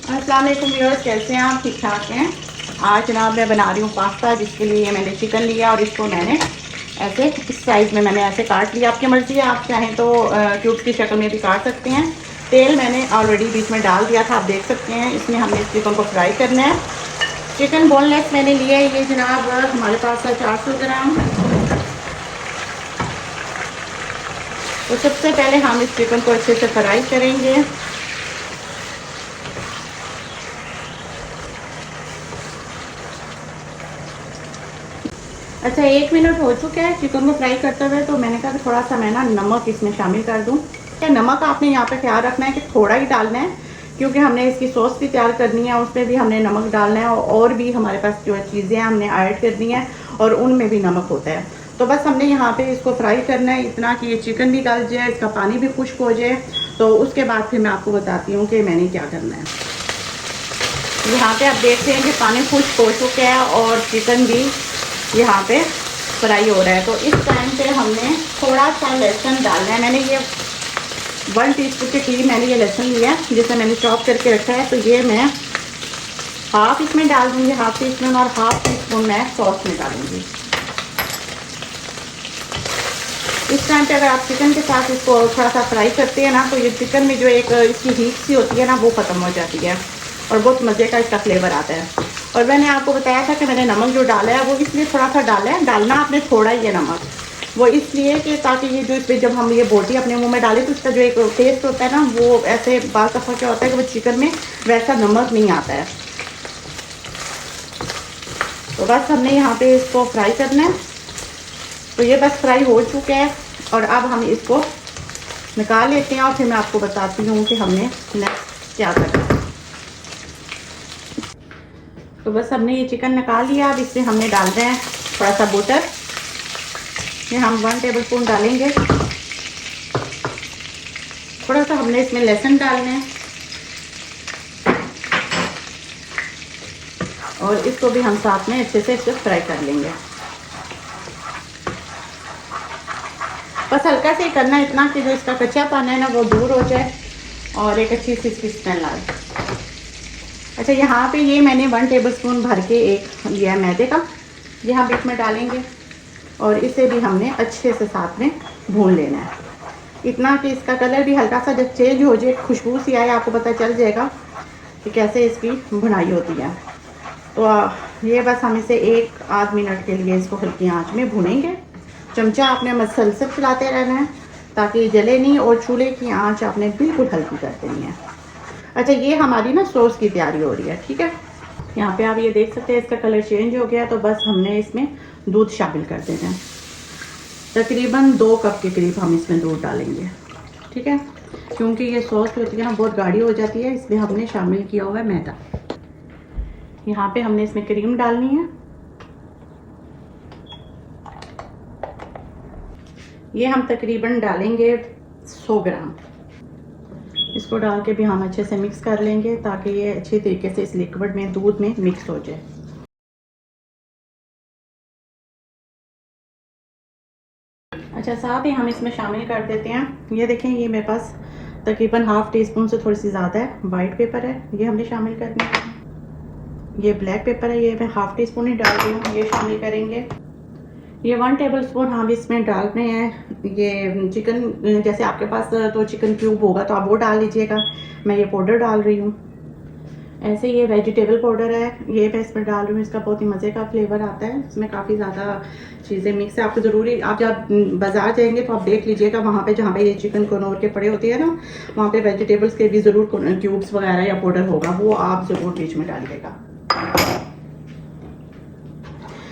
अस्सलाम वालेकुम व्यूअर्स, कैसे हैं आप? ठीक ठाक हैं। आज जनाब मैं बना रही हूँ पास्ता, जिसके लिए मैंने चिकन लिया और इसको मैंने ऐसे इस साइज़ में मैंने ऐसे काट लिया। आपकी मर्ज़ी है, आप चाहें तो क्यूब्स की शक्ल में भी काट सकते हैं। तेल मैंने ऑलरेडी बीच में डाल दिया था, आप देख सकते हैं। इसमें हमने इस चिकन को फ्राई करना है। चिकन बोनलेस मैंने लिया है, ये जनाब हमारे पास है 400 ग्राम। तो सबसे पहले हम इस चिकन को अच्छे से फ्राई करेंगे। अच्छा, 1 मिनट हो चुका है चिकन को फ्राई करते हुए, तो मैंने कहा कि थोड़ा सा मैं ना नमक इसमें शामिल कर दूं। क्या नमक आपने यहाँ पे ख्याल रखना है कि थोड़ा ही डालना है, क्योंकि हमने इसकी सॉस भी तैयार करनी है, उसमें भी हमने नमक डालना है और भी हमारे पास जो चीज़ें हमने ऐड करनी है और उनमें भी नमक होता है। तो बस हमने यहाँ पे इसको फ्राई करना है इतना कि ये चिकन भी गल जाए, इसका पानी भी खुश्क हो जाए। तो उसके बाद फिर मैं आपको बताती हूँ कि मैंने क्या करना है। यहाँ पे आप देखते हैं कि पानी खुश्क हो चुका है और चिकन भी यहाँ पे फ्राई हो रहा है। तो इस टाइम पे हमने थोड़ा सा लहसुन डालना है। मैंने ये 1 टीस्पून के करीब मैंने ये लहसुन लिया है, जिसे मैंने चॉप करके रखा है। तो ये मैं हाफ इसमें डाल दूँगी, हाफ टी स्पून, और हाफ टी स्पून मैं सॉस में डालूँगी। इस टाइम पे अगर आप चिकन के साथ इसको थोड़ा सा फ्राई करते हैं ना, तो ये चिकन में जो एक इसकी हीट सी होती है ना, वो ख़त्म हो जाती है और बहुत मज़े का इसका फ्लेवर आता है। और मैंने आपको बताया था कि मैंने नमक जो डाला है वो इसलिए थोड़ा सा डाला है, डालना आपने थोड़ा ही है नमक। वो इसलिए कि ताकि ये जो इस पर जब हम ये बोटी अपने मुंह में डालें तो इसका जो एक टेस्ट होता है ना, वो ऐसे बाल दफ़ा क्या होता है कि वो चिकन में वैसा नमक नहीं आता है। तो बस हमने यहाँ पे इसको फ्राई करना है। तो ये बस फ्राई हो चुका है और अब हम इसको निकाल लेते हैं और फिर मैं आपको बताती हूँ कि हमने नेक्स्ट क्या करना है। तो बस हमने ये चिकन निकाल लिया। अब इसमें हमने डालना है थोड़ा सा बटर। ये हम 1 टेबलस्पून डालेंगे। थोड़ा सा हमने इसमें लहसुन डालना है और इसको भी हम साथ में अच्छे से इसको फ्राई कर लेंगे। बस हल्का से ही करना है, इतना कि जो इसका कच्चापन है ना वो दूर हो जाए और एक अच्छी सी इसकी स्मेल आए। अच्छा, यहाँ पे ये मैंने 1 टेबलस्पून भर के एक लिया है मैदे का, ये हम बीच में डालेंगे और इसे भी हमने अच्छे से साथ में भून लेना है, इतना कि इसका कलर भी हल्का सा जब चेंज हो जाए, खुशबू सी आए, आपको पता चल जाएगा कि कैसे इसकी भुनाई होती है। तो ये बस हम इसे 1 आध मिनट के लिए इसको हल्की आंच में भूनेंगे। चमचा आपने मसलसल चलाते रहना है ताकि जले नहीं, और चूल्हे की आंच आपने बिल्कुल हल्की कर देनी है। अच्छा, ये हमारी ना सॉस की तैयारी हो रही है, ठीक है। यहाँ पे आप ये देख सकते हैं इसका कलर चेंज हो गया। तो बस हमने इसमें दूध शामिल कर देना है। तकरीबन 2 कप के करीब हम इसमें दूध डालेंगे, ठीक है, क्योंकि ये सॉस जो होती है ना बहुत गाढ़ी हो जाती है, इसमें हमने शामिल किया हुआ है मैदा। यहाँ पे हमने इसमें क्रीम डालनी है। ये हम तकरीबन डालेंगे 100 ग्राम। इसको डाल के भी हम अच्छे से मिक्स कर लेंगे ताकि ये अच्छे तरीके से इस लिक्विड में, दूध में मिक्स हो जाए। अच्छा, साथ ही हम इसमें शामिल कर देते हैं, ये देखें, ये मेरे पास तकरीबन हाफ टी स्पून से थोड़ी सी ज़्यादा है वाइट पेपर है, ये हमने शामिल करना है। ये ब्लैक पेपर है, ये मैं हाफ टी स्पून ही डाल रही हूँ, ये शामिल करेंगे। ये 1 टेबलस्पून हम इसमें डाल रहे हैं ये चिकन, जैसे आपके पास तो चिकन क्यूब होगा तो आप वो डाल लीजिएगा, मैं ये पाउडर डाल रही हूँ। ऐसे ये वेजिटेबल पाउडर है, ये मैं इसमें डाल रही हूँ, इसका बहुत ही मज़े का फ्लेवर आता है, इसमें काफ़ी ज़्यादा चीज़ें मिक्स है। आपको ज़रूरी, आप जब बाज़ार जाएंगे तो आप देख लीजिएगा, वहाँ पे जहाँ पे ये चिकन कनौर के पड़े होते हैं ना, वहाँ पे वेजिटेबल्स के भी ज़रूर क्यूब्स वगैरह या पाउडर होगा, वो आप ज़रूर बीच में डालिएगा।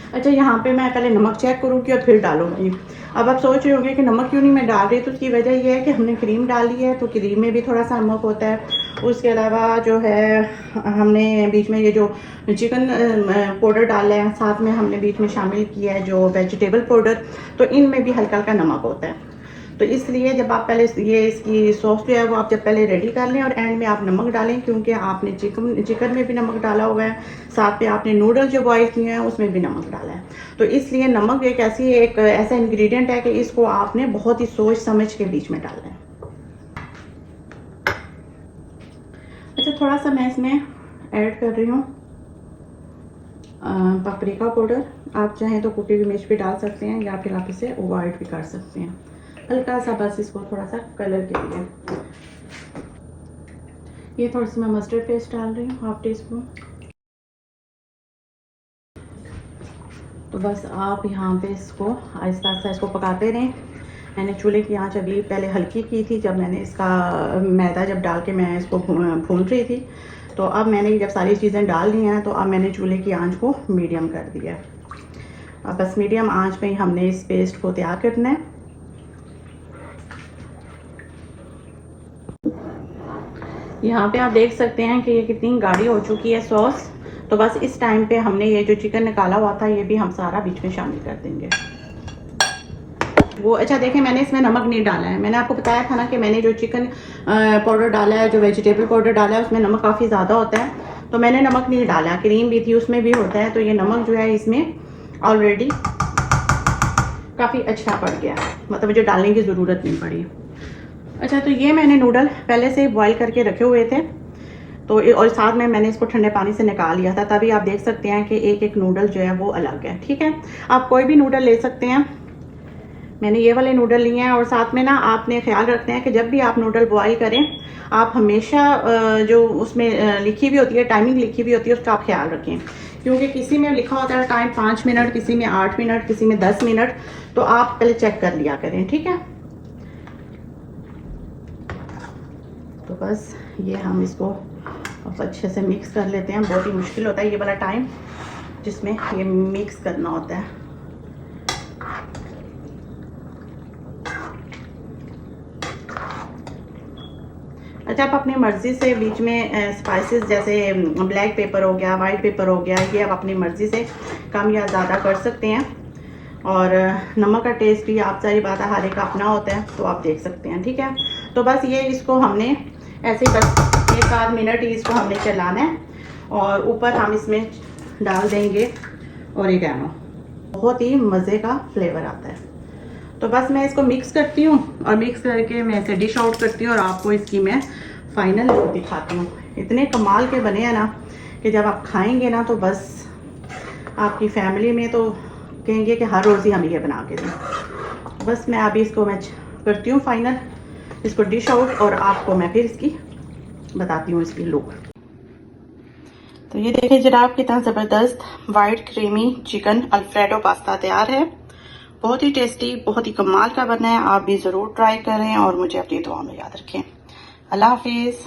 अच्छा, यहाँ पे मैं पहले नमक चेक करूँगी और फिर डालूँगी। अब आप सोच रहे होंगे कि नमक क्यों नहीं मैं डाल रही, तो उसकी वजह ये है कि हमने क्रीम डाली है, तो क्रीम में भी थोड़ा सा नमक होता है। उसके अलावा जो है हमने बीच में ये जो चिकन पाउडर डाला है, साथ में हमने बीच में शामिल किया है जो वेजिटेबल पाउडर, तो इनमें भी हल्का हल्का नमक होता है। तो इसलिए जब आप पहले ये इसकी सॉस जो है वो आप जब पहले रेडी कर लें और एंड में आप नमक डालें, क्योंकि आपने चिकन में भी नमक डाला हुआ है, साथ में आपने नूडल्स जो बॉयल किए हैं उसमें भी नमक डाला है। तो इसलिए नमक एक ऐसा इंग्रेडिएंट है कि इसको आपने बहुत ही सोच समझ के बीच में डालना है। अच्छा, थोड़ा सा मैं इसमें ऐड कर रही हूँ पापरिका पाउडर। आप चाहें तो कुटी हुई मिर्च भी डाल सकते हैं या फिर आप इसे अवॉइड भी कर सकते हैं, हल्का सा बस इसको थोड़ा सा कलर के लिए। ये थोड़ी सी मैं मस्टर्ड पेस्ट डाल रही हूँ, 1/2 टीस्पून। तो बस आप यहाँ पे इसको आहिस्ता आहिस्ता इसको पकाते रहें। मैंने चूल्हे की आंच अभी पहले हल्की की थी जब मैंने इसका मैदा जब डाल के मैं इसको भून रही थी। तो अब मैंने जब सारी चीज़ें डाल दी हैं तो अब मैंने चूल्हे की आंच को मीडियम कर दिया। अब बस मीडियम आंच में ही हमने इस पेस्ट को तैयार करना है। यहाँ पे आप देख सकते हैं कि ये कितनी गाढ़ी हो चुकी है सॉस। तो बस इस टाइम पे हमने ये जो चिकन निकाला हुआ था ये भी हम सारा बीच में शामिल कर देंगे। वो अच्छा देखें, मैंने इसमें नमक नहीं डाला है। मैंने आपको बताया था ना कि मैंने जो चिकन पाउडर डाला है, जो वेजिटेबल पाउडर डाला है, उसमें नमक काफ़ी ज़्यादा होता है। तो मैंने नमक नहीं डाला, क्रीम भी थी उसमें भी होता है। तो ये नमक जो है इसमें ऑलरेडी काफ़ी अच्छा पड़ गया, मतलब मुझे डालने की ज़रूरत नहीं पड़ी। अच्छा, तो ये मैंने नूडल पहले से बॉईल करके रखे हुए थे, तो और साथ में मैंने इसको ठंडे पानी से निकाल लिया था। तभी आप देख सकते हैं कि एक एक नूडल जो है वो अलग है। ठीक है, आप कोई भी नूडल ले सकते हैं। मैंने ये वाले नूडल लिए हैं। और साथ में ना आपने ख्याल रखते हैं कि जब भी आप नूडल बॉईल करें, आप हमेशा जो उसमें लिखी हुई होती है, टाइमिंग लिखी हुई होती है, उसका आप ख्याल रखें। क्योंकि किसी में लिखा होता है टाइम 5 मिनट, किसी में 8 मिनट, किसी में 10 मिनट। तो आप पहले चेक कर लिया करें, ठीक है। तो बस ये हम इसको अब अच्छे से मिक्स कर लेते हैं। बहुत ही मुश्किल होता है ये वाला टाइम जिसमें ये मिक्स करना होता है। अच्छा, आप अपनी मर्ज़ी से बीच में स्पाइसेस जैसे ब्लैक पेपर हो गया, वाइट पेपर हो गया, ये आप अपनी मर्ज़ी से कम या ज़्यादा कर सकते हैं। और नमक का टेस्ट भी आप सारी बात है हर एक अपना होता है, तो आप देख सकते हैं, ठीक है। तो बस ये इसको हमने ऐसे ही बस 1-8 मिनट ही इसको हमने चलाना है। और ऊपर हम इसमें डाल देंगे ओरिगैनो। बहुत ही मज़े का फ्लेवर आता है। तो बस मैं इसको मिक्स करती हूँ और मिक्स करके मैं इसे डिश आउट करती हूँ और आपको इसकी मैं फाइनल लुक दिखाती हूँ। इतने कमाल के बने हैं ना कि जब आप खाएंगे ना तो बस आपकी फैमिली में तो कहेंगे कि हर रोज़ ही हम ये बना के दें। बस मैं अभी इसको मैं करती हूँ फाइनल, इसको डिश आउट, और आपको मैं फिर इसकी बताती हूँ इसकी लुक। तो ये देखिए जनाब, कितना ज़बरदस्त white creamy chicken alfredo pasta तैयार है। बहुत ही टेस्टी, बहुत ही कमाल का बना है। आप भी ज़रूर ट्राई करें और मुझे अपनी दुआ में याद रखें। अल्लाह हाफिज़।